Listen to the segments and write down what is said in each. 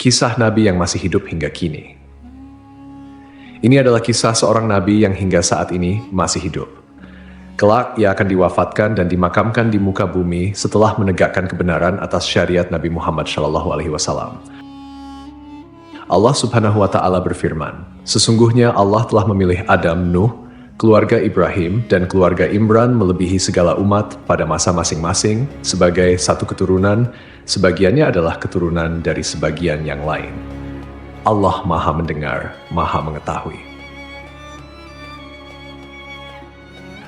Kisah Nabi yang masih hidup hingga kini. Ini adalah kisah seorang Nabi yang hingga saat ini masih hidup. Kelak ia akan diwafatkan dan dimakamkan di muka bumi setelah menegakkan kebenaran atas syariat Nabi Muhammad SAW. Allah Subhanahu wa Ta'ala berfirman, "Sesungguhnya Allah telah memilih Adam, Nuh, keluarga Ibrahim, dan keluarga Imran melebihi segala umat pada masa masing-masing sebagai satu keturunan, sebagiannya adalah keturunan dari sebagian yang lain. Allah Maha Mendengar, Maha Mengetahui."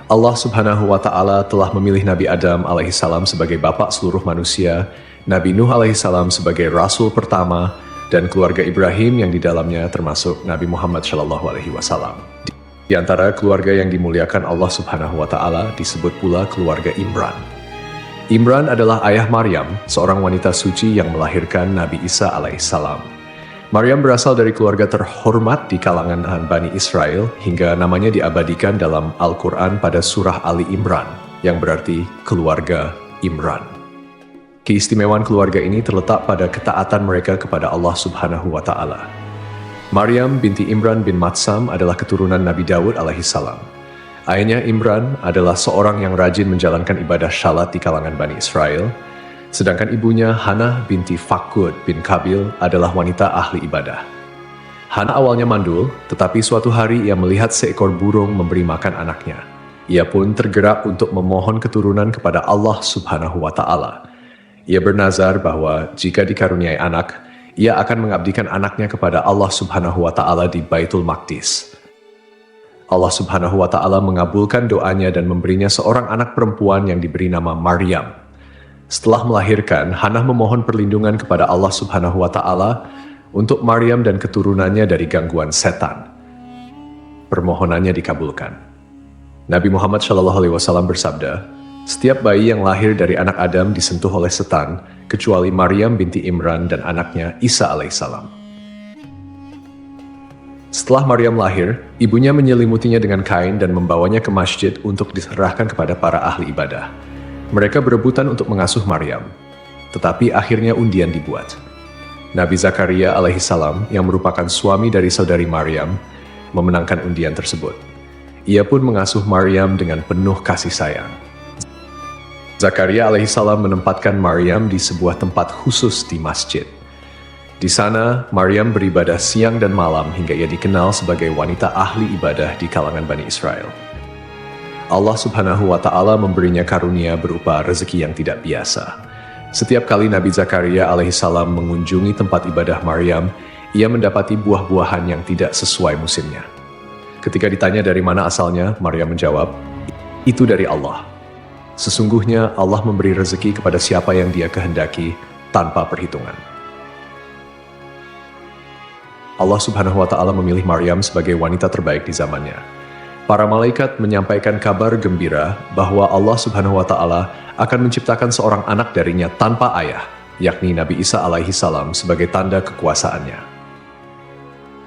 Allah Subhanahu wa Ta'ala telah memilih Nabi Adam alaihissalam sebagai bapak seluruh manusia, Nabi Nuh alaihissalam sebagai rasul pertama, dan keluarga Ibrahim yang di dalamnya termasuk Nabi Muhammad SAW. Di antara keluarga yang dimuliakan Allah Subhanahu wa Ta'ala disebut pula keluarga Imran. Imran adalah ayah Maryam, seorang wanita suci yang melahirkan Nabi Isa alaihissalam. Maryam berasal dari keluarga terhormat di kalangan Bani Israel hingga namanya diabadikan dalam Al-Quran pada surah Ali Imran, yang berarti keluarga Imran. Keistimewaan keluarga ini terletak pada ketaatan mereka kepada Allah Subhanahu wa Ta'ala. Maryam binti Imran bin Matsam adalah keturunan Nabi Daud alaihissalam. Ayahnya Imran adalah seorang yang rajin menjalankan ibadah syalat di kalangan Bani Israel, sedangkan ibunya Hannah binti Fakud bin Kabil adalah wanita ahli ibadah. Hannah awalnya mandul, tetapi suatu hari ia melihat seekor burung memberi makan anaknya. Ia pun tergerak untuk memohon keturunan kepada Allah Subhanahu wa Ta'ala. Ia bernazar bahwa jika dikaruniai anak, ia akan mengabdikan anaknya kepada Allah Subhanahu wa Ta'ala di Baitul Maqdis. Allah Subhanahu wa Ta'ala mengabulkan doanya dan memberinya seorang anak perempuan yang diberi nama Maryam. Setelah melahirkan, Hannah memohon perlindungan kepada Allah Subhanahu wa Ta'ala untuk Maryam dan keturunannya dari gangguan setan. Permohonannya dikabulkan. Nabi Muhammad SAW bersabda, "Setiap bayi yang lahir dari anak Adam disentuh oleh setan, kecuali Maryam binti Imran dan anaknya Isa alaihissalam." Setelah Maryam lahir, ibunya menyelimutinya dengan kain dan membawanya ke masjid untuk diserahkan kepada para ahli ibadah. Mereka berebutan untuk mengasuh Maryam, tetapi akhirnya undian dibuat. Nabi Zakaria alaihissalam, yang merupakan suami dari saudari Maryam, memenangkan undian tersebut. Ia pun mengasuh Maryam dengan penuh kasih sayang. Zakaria alaihissalam menempatkan Maryam di sebuah tempat khusus di masjid. Di sana, Maryam beribadah siang dan malam hingga ia dikenal sebagai wanita ahli ibadah di kalangan Bani Israel. Allah Subhanahu wa Ta'ala memberinya karunia berupa rezeki yang tidak biasa. Setiap kali Nabi Zakaria alaihissalam mengunjungi tempat ibadah Maryam, ia mendapati buah-buahan yang tidak sesuai musimnya. Ketika ditanya dari mana asalnya, Maryam menjawab, "Itu dari Allah. Sesungguhnya Allah memberi rezeki kepada siapa yang Dia kehendaki tanpa perhitungan." Allah Subhanahu wa Ta'ala memilih Maryam sebagai wanita terbaik di zamannya. Para malaikat menyampaikan kabar gembira bahwa Allah Subhanahu wa Ta'ala akan menciptakan seorang anak darinya tanpa ayah, yakni Nabi Isa alaihissalam sebagai tanda kekuasaannya.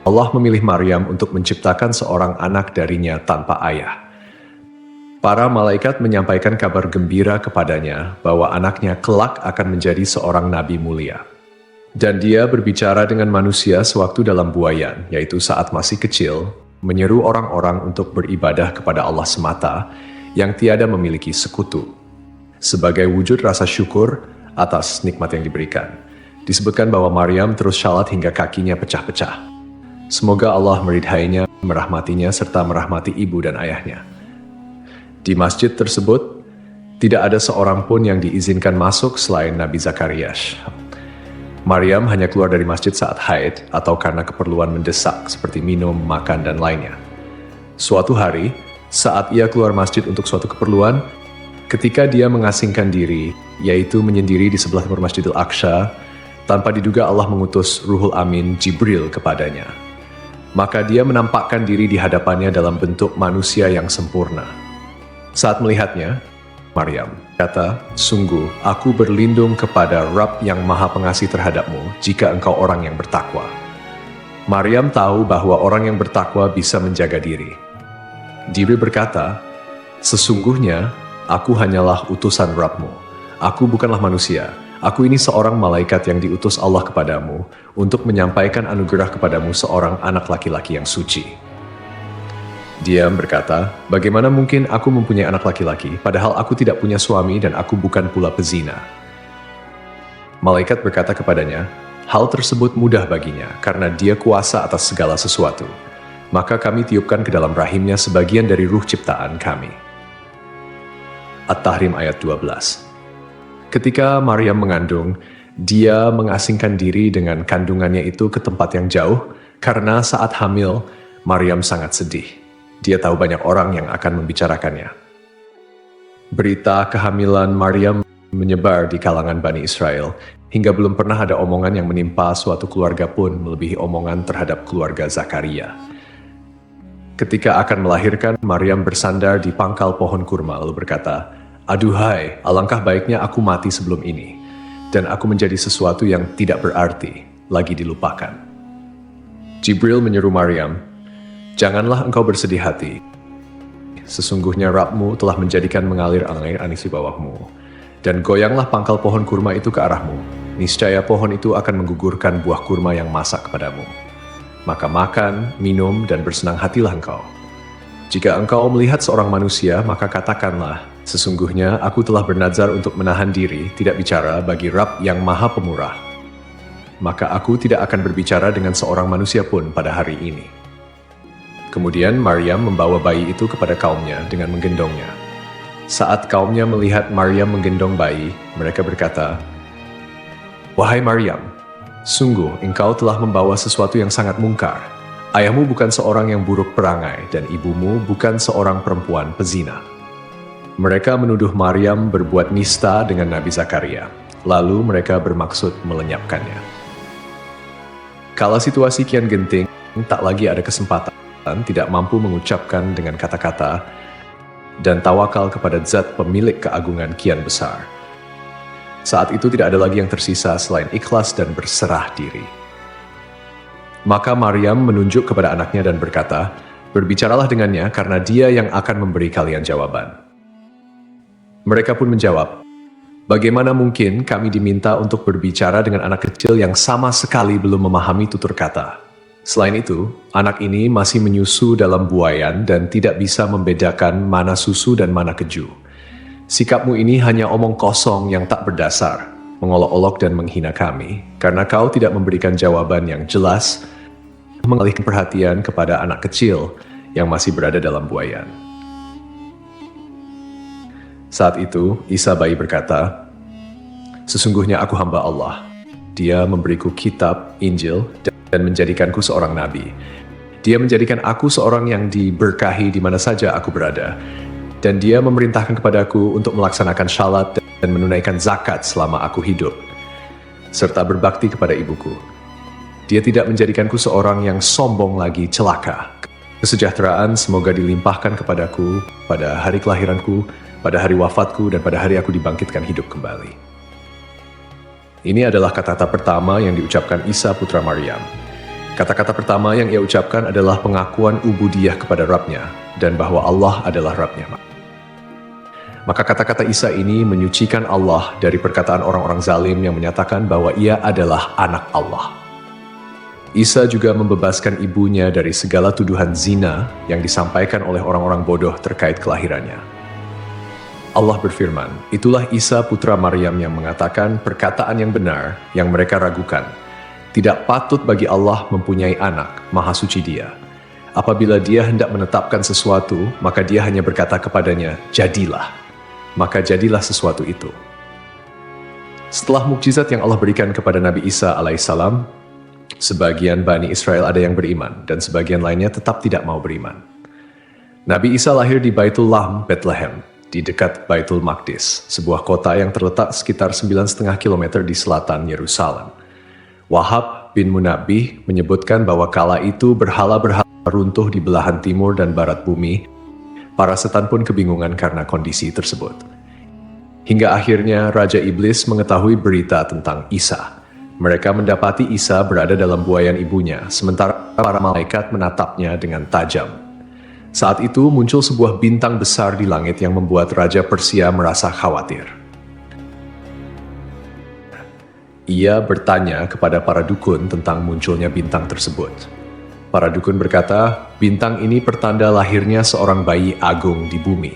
Allah memilih Maryam untuk menciptakan seorang anak darinya tanpa ayah. Para malaikat menyampaikan kabar gembira kepadanya bahwa anaknya kelak akan menjadi seorang nabi mulia. Dan dia berbicara dengan manusia sewaktu dalam buayan, yaitu saat masih kecil, menyeru orang-orang untuk beribadah kepada Allah semata yang tiada memiliki sekutu. Sebagai wujud rasa syukur atas nikmat yang diberikan. Disebutkan bahwa Maryam terus syalat hingga kakinya pecah-pecah. Semoga Allah meridhainya, merahmatinya, serta merahmati ibu dan ayahnya. Di masjid tersebut, tidak ada seorang pun yang diizinkan masuk selain Nabi Zakaria. Maryam hanya keluar dari masjid saat haid atau karena keperluan mendesak seperti minum, makan, dan lainnya. Suatu hari, saat ia keluar masjid untuk suatu keperluan, ketika dia mengasingkan diri, yaitu menyendiri di sebelah timur Masjidil Aqsa, tanpa diduga Allah mengutus Ruhul Amin Jibril kepadanya. Maka dia menampakkan diri di hadapannya dalam bentuk manusia yang sempurna. Saat melihatnya, Maryam kata, "Sungguh, aku berlindung kepada Rabb yang Maha Pengasih terhadapmu jika engkau orang yang bertakwa." Maryam tahu bahwa orang yang bertakwa bisa menjaga diri. Jibril berkata, "Sesungguhnya, aku hanyalah utusan Rabb-mu. Aku bukanlah manusia. Aku ini seorang malaikat yang diutus Allah kepadamu untuk menyampaikan anugerah kepadamu seorang anak laki-laki yang suci. Dia berkata, bagaimana mungkin aku mempunyai anak laki-laki, padahal aku tidak punya suami dan aku bukan pula pezina. Malaikat berkata kepadanya, hal tersebut mudah baginya, karena dia kuasa atas segala sesuatu. Maka kami tiupkan ke dalam rahimnya sebagian dari ruh ciptaan kami. At-Tahrim ayat 12. Ketika Maryam mengandung, dia mengasingkan diri dengan kandungannya itu ke tempat yang jauh, karena saat hamil, Maryam sangat sedih. Dia tahu banyak orang yang akan membicarakannya. Berita kehamilan Maryam menyebar di kalangan Bani Israel, hingga belum pernah ada omongan yang menimpa suatu keluarga pun melebihi omongan terhadap keluarga Zakaria. Ketika akan melahirkan, Maryam bersandar di pangkal pohon kurma lalu berkata, aduhai, alangkah baiknya aku mati sebelum ini, dan aku menjadi sesuatu yang tidak berarti, lagi dilupakan. Jibril menyeru Maryam, janganlah engkau bersedih hati. Sesungguhnya Rabbmu telah menjadikan mengalir air anis di bawahmu. Dan goyanglah pangkal pohon kurma itu ke arahmu. Niscaya pohon itu akan menggugurkan buah kurma yang masak kepadamu. Maka makan, minum, dan bersenang hatilah engkau. Jika engkau melihat seorang manusia, maka katakanlah, sesungguhnya aku telah bernazar untuk menahan diri, tidak bicara bagi Rabb yang Maha Pemurah. Maka aku tidak akan berbicara dengan seorang manusia pun pada hari ini. Kemudian Maryam membawa bayi itu kepada kaumnya dengan menggendongnya. Saat kaumnya melihat Maryam menggendong bayi, mereka berkata, wahai Maryam, sungguh engkau telah membawa sesuatu yang sangat mungkar. Ayahmu bukan seorang yang buruk perangai, dan ibumu bukan seorang perempuan pezina. Mereka menuduh Maryam berbuat nista dengan Nabi Zakaria. Lalu mereka bermaksud melenyapkannya. Kala situasi kian genting, tak lagi ada kesempatan, tidak mampu mengucapkan dengan kata-kata, dan tawakal kepada zat pemilik keagungan kian besar. Saat itu tidak ada lagi yang tersisa selain ikhlas dan berserah diri. Maka Maryam menunjuk kepada anaknya dan berkata, berbicaralah dengannya karena dia yang akan memberi kalian jawaban. Mereka pun menjawab, bagaimana mungkin kami diminta untuk berbicara dengan anak kecil yang sama sekali belum memahami tutur kata. Selain itu, anak ini masih menyusu dalam buayan dan tidak bisa membedakan mana susu dan mana keju. Sikapmu ini hanya omong kosong yang tak berdasar, mengolok-olok dan menghina kami, karena kau tidak memberikan jawaban yang jelas, mengalihkan perhatian kepada anak kecil yang masih berada dalam buayan. Saat itu, Isa bayi berkata, sesungguhnya aku hamba Allah. Dia memberiku kitab, Injil, dan menjadikanku seorang nabi. Dia menjadikan aku seorang yang diberkahi di mana saja aku berada. Dan dia memerintahkan kepadaku untuk melaksanakan syalat dan menunaikan zakat selama aku hidup, serta berbakti kepada ibuku. Dia tidak menjadikanku seorang yang sombong lagi celaka. Kesejahteraan semoga dilimpahkan kepadaku pada hari kelahiranku, pada hari wafatku, dan pada hari aku dibangkitkan hidup kembali. Ini adalah kata-kata pertama yang diucapkan Isa putra Maryam. Kata-kata pertama yang ia ucapkan adalah pengakuan ubudiyah kepada Rabb-nya, dan bahwa Allah adalah Rabb-nya. Maka kata-kata Isa ini menyucikan Allah dari perkataan orang-orang zalim yang menyatakan bahwa ia adalah anak Allah. Isa juga membebaskan ibunya dari segala tuduhan zina yang disampaikan oleh orang-orang bodoh terkait kelahirannya. Allah berfirman, itulah Isa putra Maryam yang mengatakan perkataan yang benar yang mereka ragukan. Tidak patut bagi Allah mempunyai anak, maha suci dia. Apabila dia hendak menetapkan sesuatu, maka dia hanya berkata kepadanya, jadilah. Maka jadilah sesuatu itu. Setelah mukjizat yang Allah berikan kepada Nabi Isa alaihissalam, sebagian Bani Israel ada yang beriman, dan sebagian lainnya tetap tidak mau beriman. Nabi Isa lahir di Baitul Lahm, Bethlehem, di dekat Baitul Maqdis, sebuah kota yang terletak sekitar 9,5 km di selatan Yerusalem. Wahab bin Munabbih menyebutkan bahwa kala itu berhala-berhala runtuh di belahan timur dan barat bumi. Para setan pun kebingungan karena kondisi tersebut. Hingga akhirnya Raja Iblis mengetahui berita tentang Isa. Mereka mendapati Isa berada dalam buayan ibunya, sementara para malaikat menatapnya dengan tajam. Saat itu muncul sebuah bintang besar di langit yang membuat Raja Persia merasa khawatir. Ia bertanya kepada para dukun tentang munculnya bintang tersebut. Para dukun berkata, bintang ini pertanda lahirnya seorang bayi agung di bumi.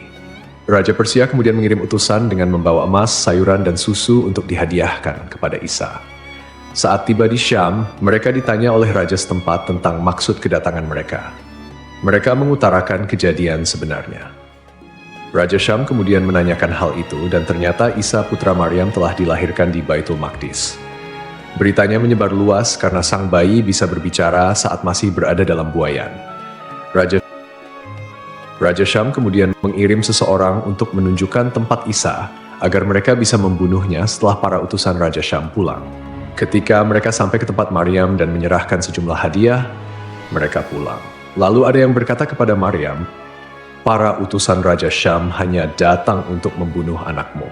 Raja Persia kemudian mengirim utusan dengan membawa emas, sayuran, dan susu untuk dihadiahkan kepada Isa. Saat tiba di Syam, mereka ditanya oleh raja setempat tentang maksud kedatangan mereka. Mereka mengutarakan kejadian sebenarnya. Raja Syam kemudian menanyakan hal itu dan ternyata Isa putra Maryam telah dilahirkan di Baitul Maqdis. Beritanya menyebar luas karena sang bayi bisa berbicara saat masih berada dalam buayan. Raja Syam kemudian mengirim seseorang untuk menunjukkan tempat Isa agar mereka bisa membunuhnya setelah para utusan Raja Syam pulang. Ketika mereka sampai ke tempat Maryam dan menyerahkan sejumlah hadiah, mereka pulang. Lalu ada yang berkata kepada Maryam, para utusan Raja Syam hanya datang untuk membunuh anakmu.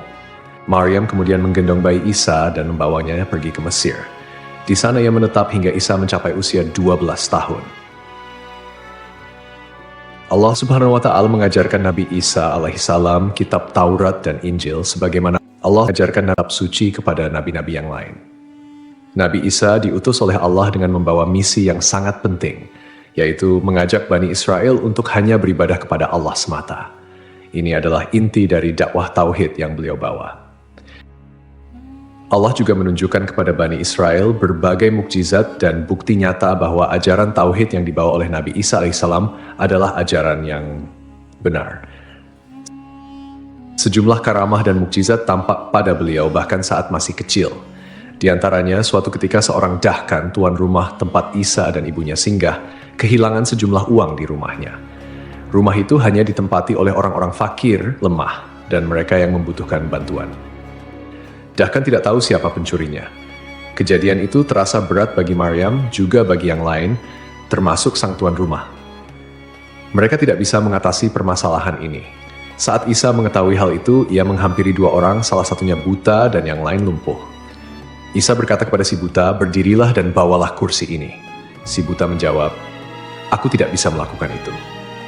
Maryam kemudian menggendong bayi Isa dan membawanya pergi ke Mesir. Di sana ia menetap hingga Isa mencapai usia 12 tahun. Allah Subhanahu wa Ta'ala mengajarkan Nabi Isa alaihissalam kitab Taurat dan Injil sebagaimana Allah mengajarkan kitab suci kepada nabi-nabi yang lain. Nabi Isa diutus oleh Allah dengan membawa misi yang sangat penting, yaitu mengajak Bani Israel untuk hanya beribadah kepada Allah semata. Ini adalah inti dari dakwah tauhid yang beliau bawa. Allah juga menunjukkan kepada Bani Israel berbagai mukjizat dan bukti nyata bahwa ajaran tauhid yang dibawa oleh Nabi Isa alaihissalam adalah ajaran yang benar. Sejumlah karamah dan mukjizat tampak pada beliau bahkan saat masih kecil. Di antaranya, suatu ketika seorang dahkan, tuan rumah tempat Isa dan ibunya singgah, kehilangan sejumlah uang di rumahnya. Rumah itu hanya ditempati oleh orang-orang fakir, lemah, dan mereka yang membutuhkan bantuan. Dahkan tidak tahu siapa pencurinya. Kejadian itu terasa berat bagi Maryam, juga bagi yang lain, termasuk sang tuan rumah. Mereka tidak bisa mengatasi permasalahan ini. Saat Isa mengetahui hal itu, ia menghampiri dua orang, salah satunya buta dan yang lain lumpuh. Isa berkata kepada si buta, berdirilah dan bawalah kursi ini. Si buta menjawab, aku tidak bisa melakukan itu.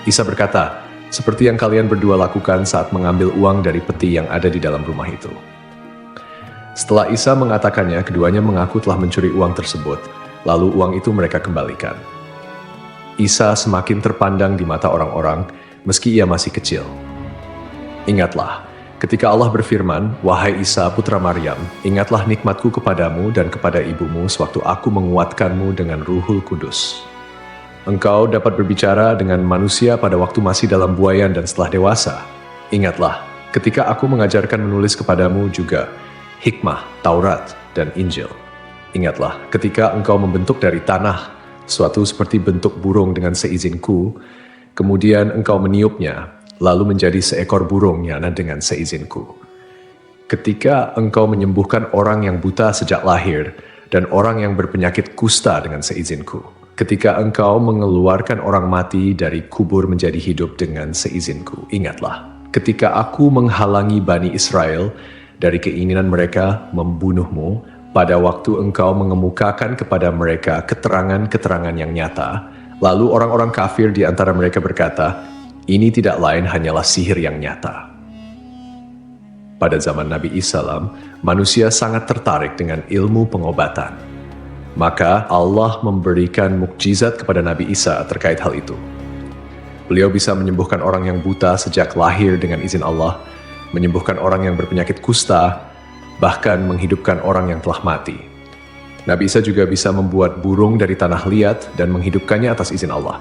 Isa berkata, seperti yang kalian berdua lakukan saat mengambil uang dari peti yang ada di dalam rumah itu. Setelah Isa mengatakannya, keduanya mengaku telah mencuri uang tersebut, lalu uang itu mereka kembalikan. Isa semakin terpandang di mata orang-orang, meski ia masih kecil. Ingatlah, ketika Allah berfirman, wahai Isa putra Maryam, ingatlah nikmatku kepadamu dan kepada ibumu sewaktu aku menguatkanmu dengan Ruhul Kudus. Engkau dapat berbicara dengan manusia pada waktu masih dalam buayan dan setelah dewasa. Ingatlah, ketika aku mengajarkan menulis kepadamu juga hikmah, Taurat, dan Injil. Ingatlah, ketika engkau membentuk dari tanah suatu seperti bentuk burung dengan seizinku, kemudian engkau meniupnya, lalu menjadi seekor burung yana dengan seizinku. Ketika engkau menyembuhkan orang yang buta sejak lahir dan orang yang berpenyakit kusta dengan seizinku. Ketika engkau mengeluarkan orang mati dari kubur menjadi hidup dengan seizinku. Ingatlah, ketika aku menghalangi Bani Israel dari keinginan mereka membunuhmu, pada waktu engkau mengemukakan kepada mereka keterangan-keterangan yang nyata, lalu orang-orang kafir di antara mereka berkata, ini tidak lain hanyalah sihir yang nyata. Pada zaman Nabi Isa, manusia sangat tertarik dengan ilmu pengobatan. Maka Allah memberikan mukjizat kepada Nabi Isa terkait hal itu. Beliau bisa menyembuhkan orang yang buta sejak lahir dengan izin Allah, menyembuhkan orang yang berpenyakit kusta, bahkan menghidupkan orang yang telah mati. Nabi Isa juga bisa membuat burung dari tanah liat dan menghidupkannya atas izin Allah.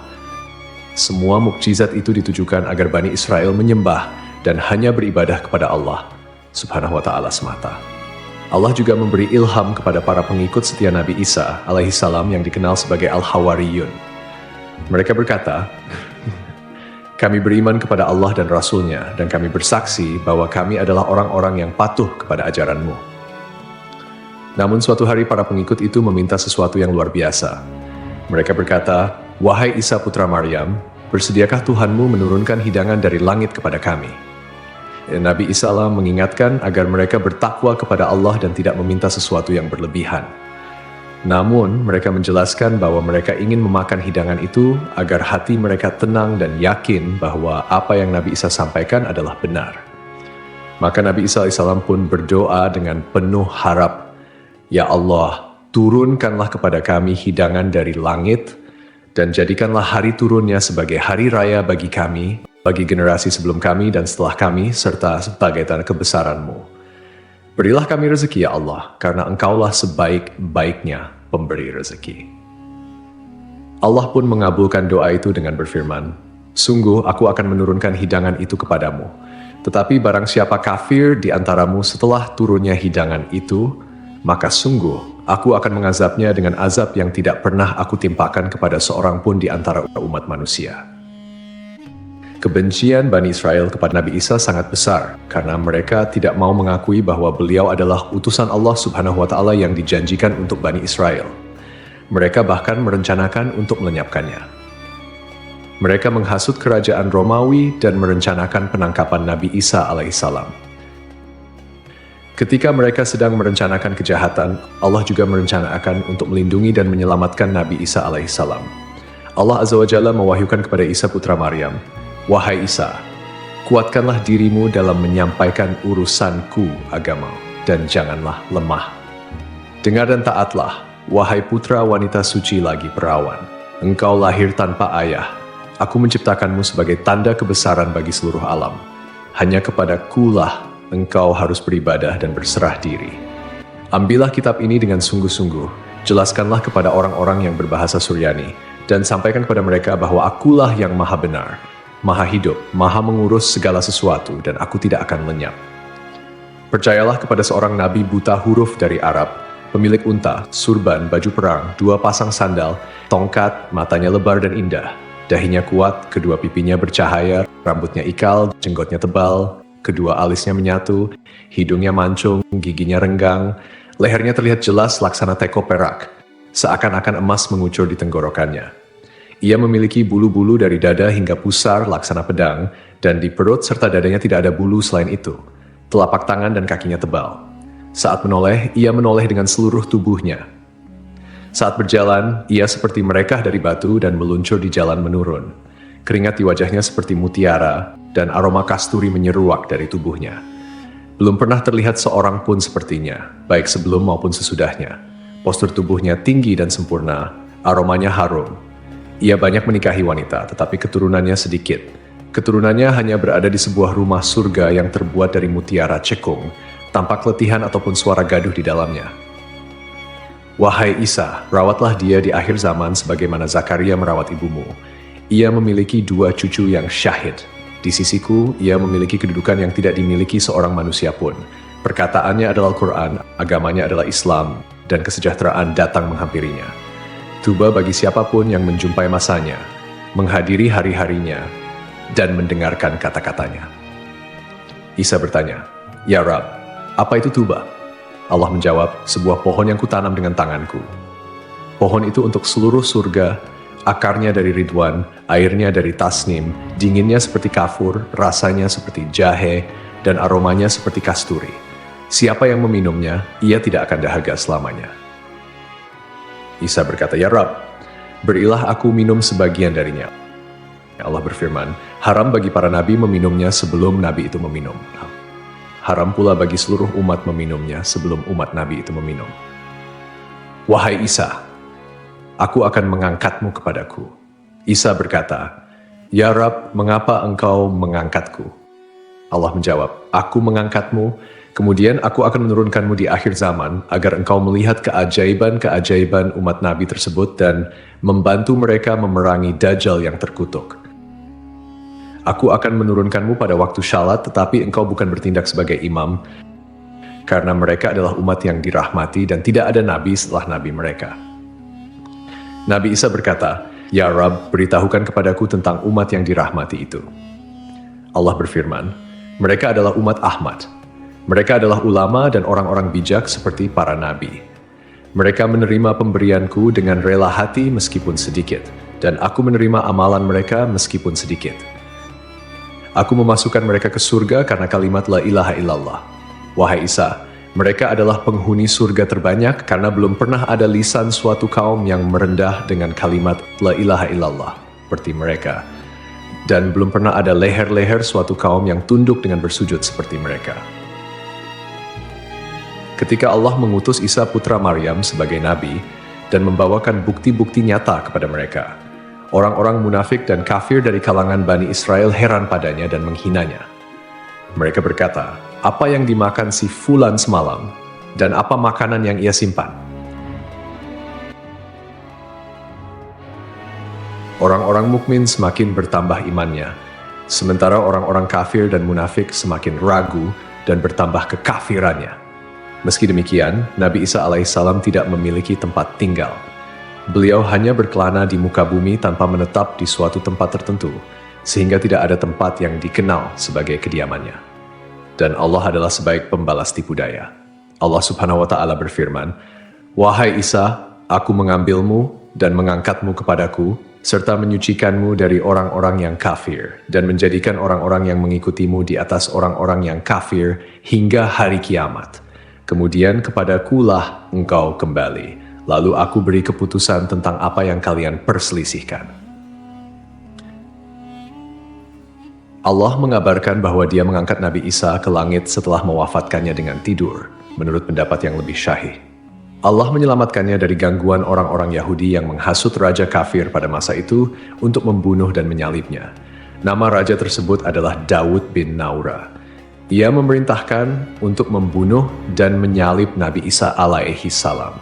Semua mukjizat itu ditujukan agar Bani Israel menyembah dan hanya beribadah kepada Allah Subhanahu wa Ta'ala semata. Allah juga memberi ilham kepada para pengikut setia Nabi Isa alaihissalam yang dikenal sebagai Al-Hawariyun. Mereka berkata, kami beriman kepada Allah dan Rasul-Nya, dan kami bersaksi bahwa kami adalah orang-orang yang patuh kepada ajaran-Mu. Namun suatu hari para pengikut itu meminta sesuatu yang luar biasa. Mereka berkata, wahai Isa putra Maryam, bersediakah Tuhanmu menurunkan hidangan dari langit kepada kami? Nabi Isa mengingatkan agar mereka bertakwa kepada Allah dan tidak meminta sesuatu yang berlebihan. Namun, mereka menjelaskan bahwa mereka ingin memakan hidangan itu agar hati mereka tenang dan yakin bahwa apa yang Nabi Isa sampaikan adalah benar. Maka Nabi Isa AS pun berdoa dengan penuh harap Ya Allah, turunkanlah kepada kami hidangan dari langit, dan jadikanlah hari turunnya sebagai hari raya bagi kami, bagi generasi sebelum kami dan setelah kami, serta sebagai tanda kebesaran-Mu. Berilah kami rezeki ya Allah, karena Engkaulah sebaik-baiknya pemberi rezeki. Allah pun mengabulkan doa itu dengan berfirman, "Sungguh aku akan menurunkan hidangan itu kepadamu. Tetapi barang siapa kafir di antaramu setelah turunnya hidangan itu, maka sungguh aku akan mengazabnya dengan azab yang tidak pernah aku timpakan kepada seorang pun di antara umat manusia." Kebencian Bani Israel kepada Nabi Isa sangat besar karena mereka tidak mau mengakui bahwa beliau adalah utusan Allah Subhanahu wa Ta'ala yang dijanjikan untuk Bani Israel. Mereka bahkan merencanakan untuk melenyapkannya. Mereka menghasut kerajaan Romawi dan merencanakan penangkapan Nabi Isa alaihissalam. Ketika mereka sedang merencanakan kejahatan, Allah juga merencanakan untuk melindungi dan menyelamatkan Nabi Isa alaihissalam. Allah Azza wa Jalla mewahyukan kepada Isa putra Maryam, "Wahai Isa, kuatkanlah dirimu dalam menyampaikan urusanku agama, dan janganlah lemah. Dengar dan taatlah, wahai putra wanita suci lagi perawan. Engkau lahir tanpa ayah. Aku menciptakanmu sebagai tanda kebesaran bagi seluruh alam. Hanya kepada-Kulah engkau harus beribadah dan berserah diri. Ambillah kitab ini dengan sungguh-sungguh, jelaskanlah kepada orang-orang yang berbahasa Suryani, dan sampaikan kepada mereka bahwa Akulah yang maha benar, maha hidup, maha mengurus segala sesuatu, dan aku tidak akan lenyap. Percayalah kepada seorang nabi buta huruf dari Arab, pemilik unta, surban, baju perang, 2 pasang sandal, tongkat, matanya lebar dan indah, dahinya kuat, kedua pipinya bercahaya, rambutnya ikal, jenggotnya tebal, kedua alisnya menyatu, hidungnya mancung, giginya renggang, lehernya terlihat jelas laksana teko perak, seakan-akan emas mengucur di tenggorokannya. Ia memiliki bulu-bulu dari dada hingga pusar laksana pedang, dan di perut serta dadanya tidak ada bulu selain itu. Telapak tangan dan kakinya tebal. Saat menoleh, ia menoleh dengan seluruh tubuhnya. Saat berjalan, ia seperti mereka dari batu dan meluncur di jalan menurun. Keringat di wajahnya seperti mutiara, dan aroma kasturi menyeruak dari tubuhnya. Belum pernah terlihat seorang pun sepertinya, baik sebelum maupun sesudahnya. Postur tubuhnya tinggi dan sempurna, aromanya harum. Ia banyak menikahi wanita, tetapi keturunannya sedikit. Keturunannya hanya berada di sebuah rumah surga yang terbuat dari mutiara cekung, tanpa keletihan ataupun suara gaduh di dalamnya. Wahai Isa, rawatlah dia di akhir zaman sebagaimana Zakaria merawat ibumu. Ia memiliki 2 cucu yang syahid. Di sisiku, ia memiliki kedudukan yang tidak dimiliki seorang manusia pun. Perkataannya adalah Al-Quran, agamanya adalah Islam, dan kesejahteraan datang menghampirinya. Tuba bagi siapapun yang menjumpai masanya, menghadiri hari-harinya, dan mendengarkan kata-katanya. Isa bertanya, "Ya Rab, apa itu tuba?" Allah menjawab, "Sebuah pohon yang kutanam dengan tanganku. Pohon itu untuk seluruh surga, akarnya dari ridwan, airnya dari tasnim, dinginnya seperti kafur, rasanya seperti jahe, dan aromanya seperti kasturi. Siapa yang meminumnya, ia tidak akan dahaga selamanya." Isa berkata, "Ya Rab, berilah aku minum sebagian darinya." Allah berfirman, "Haram bagi para nabi meminumnya sebelum nabi itu meminum. Haram pula bagi seluruh umat meminumnya sebelum umat nabi itu meminum." Wahai Isa, aku akan mengangkatmu kepadaku. Isa berkata, "Ya Rab, mengapa engkau mengangkatku?" Allah menjawab, "Aku mengangkatmu, kemudian aku akan menurunkanmu di akhir zaman agar engkau melihat keajaiban-keajaiban umat nabi tersebut dan membantu mereka memerangi Dajjal yang terkutuk. Aku akan menurunkanmu pada waktu syalat, tetapi engkau bukan bertindak sebagai imam, karena mereka adalah umat yang dirahmati dan tidak ada nabi setelah nabi mereka." Nabi Isa berkata, "Ya Rab, beritahukan kepadaku tentang umat yang dirahmati itu." Allah berfirman, "Mereka adalah umat Ahmad. Mereka adalah ulama dan orang-orang bijak seperti para nabi. Mereka menerima pemberianku dengan rela hati meskipun sedikit, dan aku menerima amalan mereka meskipun sedikit. Aku memasukkan mereka ke surga karena kalimat la ilaha illallah." Wahai Isa, mereka adalah penghuni surga terbanyak karena belum pernah ada lisan suatu kaum yang merendah dengan kalimat la ilaha illallah seperti mereka. Dan belum pernah ada leher-leher suatu kaum yang tunduk dengan bersujud seperti mereka. Ketika Allah mengutus Isa putra Maryam sebagai nabi dan membawakan bukti-bukti nyata kepada mereka, orang-orang munafik dan kafir dari kalangan Bani Israel heran padanya dan menghinanya. Mereka berkata, "Apa yang dimakan si Fulan semalam, dan apa makanan yang ia simpan?" Orang-orang mukmin semakin bertambah imannya, sementara orang-orang kafir dan munafik semakin ragu dan bertambah kekafirannya. Meski demikian, Nabi Isa alaihissalam tidak memiliki tempat tinggal. Beliau hanya berkelana di muka bumi tanpa menetap di suatu tempat tertentu, sehingga tidak ada tempat yang dikenal sebagai kediamannya. Dan Allah adalah sebaik pembalas tipu daya. Allah Subhanahu wa Ta'ala berfirman, "Wahai Isa, aku mengambilmu dan mengangkatmu kepadaku, serta menyucikanmu dari orang-orang yang kafir, dan menjadikan orang-orang yang mengikutimu di atas orang-orang yang kafir hingga hari kiamat. Kemudian kepadakulah engkau kembali, lalu aku beri keputusan tentang apa yang kalian perselisihkan." Allah mengabarkan bahwa Dia mengangkat Nabi Isa ke langit setelah mewafatkannya dengan tidur, menurut pendapat yang lebih syahih. Allah menyelamatkannya dari gangguan orang-orang Yahudi yang menghasut raja kafir pada masa itu untuk membunuh dan menyalibnya. Nama raja tersebut adalah Daud bin Naura. Ia memerintahkan untuk membunuh dan menyalib Nabi Isa alaihi salam.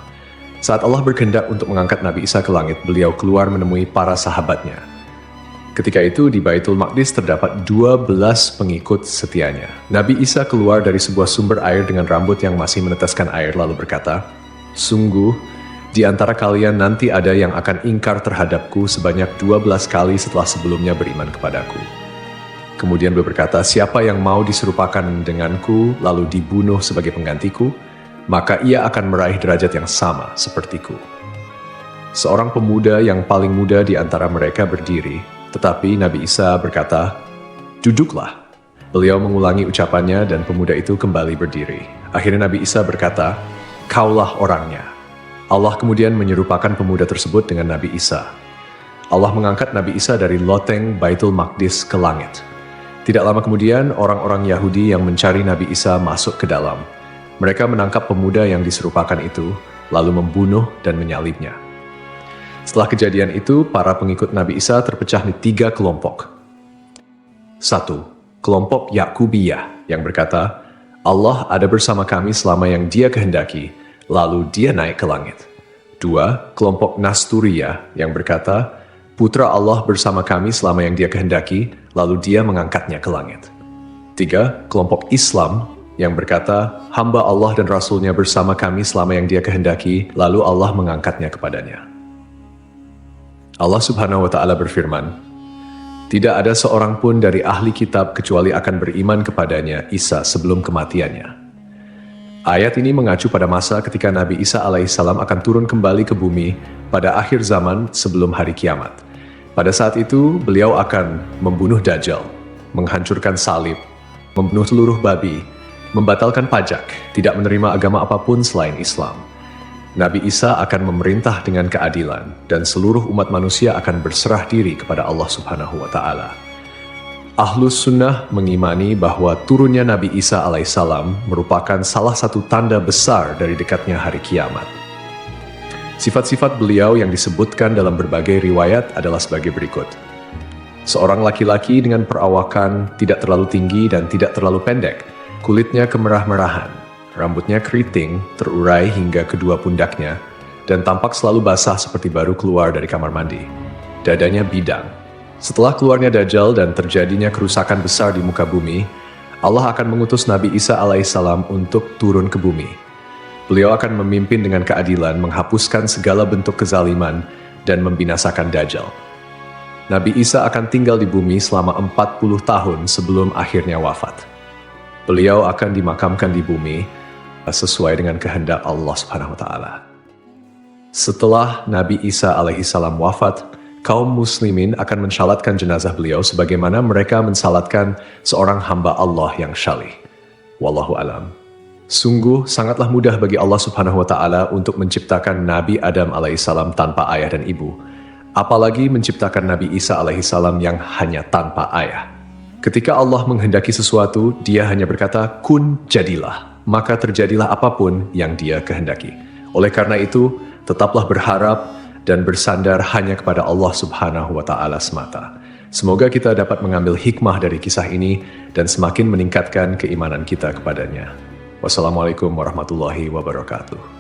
Saat Allah berkehendak untuk mengangkat Nabi Isa ke langit, beliau keluar menemui para sahabatnya. Ketika itu di Baitul Maqdis terdapat 12 pengikut setianya. Nabi Isa keluar dari sebuah sumber air dengan rambut yang masih meneteskan air lalu berkata, "Sungguh, di antara kalian nanti ada yang akan ingkar terhadapku sebanyak 12 kali setelah sebelumnya beriman kepadaku." Kemudian beliau berkata, "Siapa yang mau diserupakan denganku lalu dibunuh sebagai penggantiku, maka ia akan meraih derajat yang sama sepertiku." Seorang pemuda yang paling muda di antara mereka berdiri, tetapi Nabi Isa berkata, "Duduklah." Beliau mengulangi ucapannya dan pemuda itu kembali berdiri. Akhirnya Nabi Isa berkata, "Kaulah orangnya." Allah kemudian menyerupakan pemuda tersebut dengan Nabi Isa. Allah mengangkat Nabi Isa dari loteng Baitul Maqdis ke langit. Tidak lama kemudian, orang-orang Yahudi yang mencari Nabi Isa masuk ke dalam. Mereka menangkap pemuda yang diserupakan itu, lalu membunuh dan menyalibnya. Setelah kejadian itu, para pengikut Nabi Isa terpecah di 3 kelompok. 1. Kelompok Yakubiyah yang berkata, "Allah ada bersama kami selama yang Dia kehendaki, lalu Dia naik ke langit." 2. Kelompok Nasturiyah yang berkata, "Putra Allah bersama kami selama yang Dia kehendaki, lalu Dia mengangkatnya ke langit." 3. Kelompok Islam yang berkata, "Hamba Allah dan Rasul-Nya bersama kami selama yang Dia kehendaki, lalu Allah mengangkatnya kepadanya." Allah Subhanahu wa Ta'ala berfirman, "Tidak ada seorang pun dari ahli kitab kecuali akan beriman kepadanya Isa sebelum kematiannya." Ayat ini mengacu pada masa ketika Nabi Isa alaihissalam akan turun kembali ke bumi pada akhir zaman sebelum hari kiamat. Pada saat itu, beliau akan membunuh Dajjal, menghancurkan salib, membunuh seluruh babi, membatalkan pajak, tidak menerima agama apapun selain Islam. Nabi Isa akan memerintah dengan keadilan, dan seluruh umat manusia akan berserah diri kepada Allah Subhanahu wa Ta'ala. Ahlus Sunnah mengimani bahwa turunnya Nabi Isa alaihissalam merupakan salah satu tanda besar dari dekatnya hari kiamat. Sifat-sifat beliau yang disebutkan dalam berbagai riwayat adalah sebagai berikut. Seorang laki-laki dengan perawakan tidak terlalu tinggi dan tidak terlalu pendek, kulitnya kemerah-merahan, rambutnya keriting, terurai hingga kedua pundaknya, dan tampak selalu basah seperti baru keluar dari kamar mandi. Dadanya bidang. Setelah keluarnya Dajjal dan terjadinya kerusakan besar di muka bumi, Allah akan mengutus Nabi Isa alaihissalam untuk turun ke bumi. Beliau akan memimpin dengan keadilan, menghapuskan segala bentuk kezaliman, dan membinasakan Dajjal. Nabi Isa akan tinggal di bumi selama 40 tahun sebelum akhirnya wafat. Beliau akan dimakamkan di bumi sesuai dengan kehendak Allah Subhanahu wa Ta'ala. Setelah Nabi Isa alaihissalam wafat, kaum muslimin akan mensalatkan jenazah beliau sebagaimana mereka mensalatkan seorang hamba Allah yang syalih. Wallahu alam. Sungguh sangatlah mudah bagi Allah Subhanahu wa Ta'ala untuk menciptakan Nabi Adam alaihissalam tanpa ayah dan ibu, apalagi menciptakan Nabi Isa alaihissalam yang hanya tanpa ayah. Ketika Allah menghendaki sesuatu, Dia hanya berkata, "Kun, jadilah." maka terjadilah apapun yang Dia kehendaki. Oleh karena itu, tetaplah berharap dan bersandar hanya kepada Allah Subhanahu wa Ta'ala semata. Semoga kita dapat mengambil hikmah dari kisah ini dan semakin meningkatkan keimanan kita kepadanya. Wassalamualaikum warahmatullahi wabarakatuh.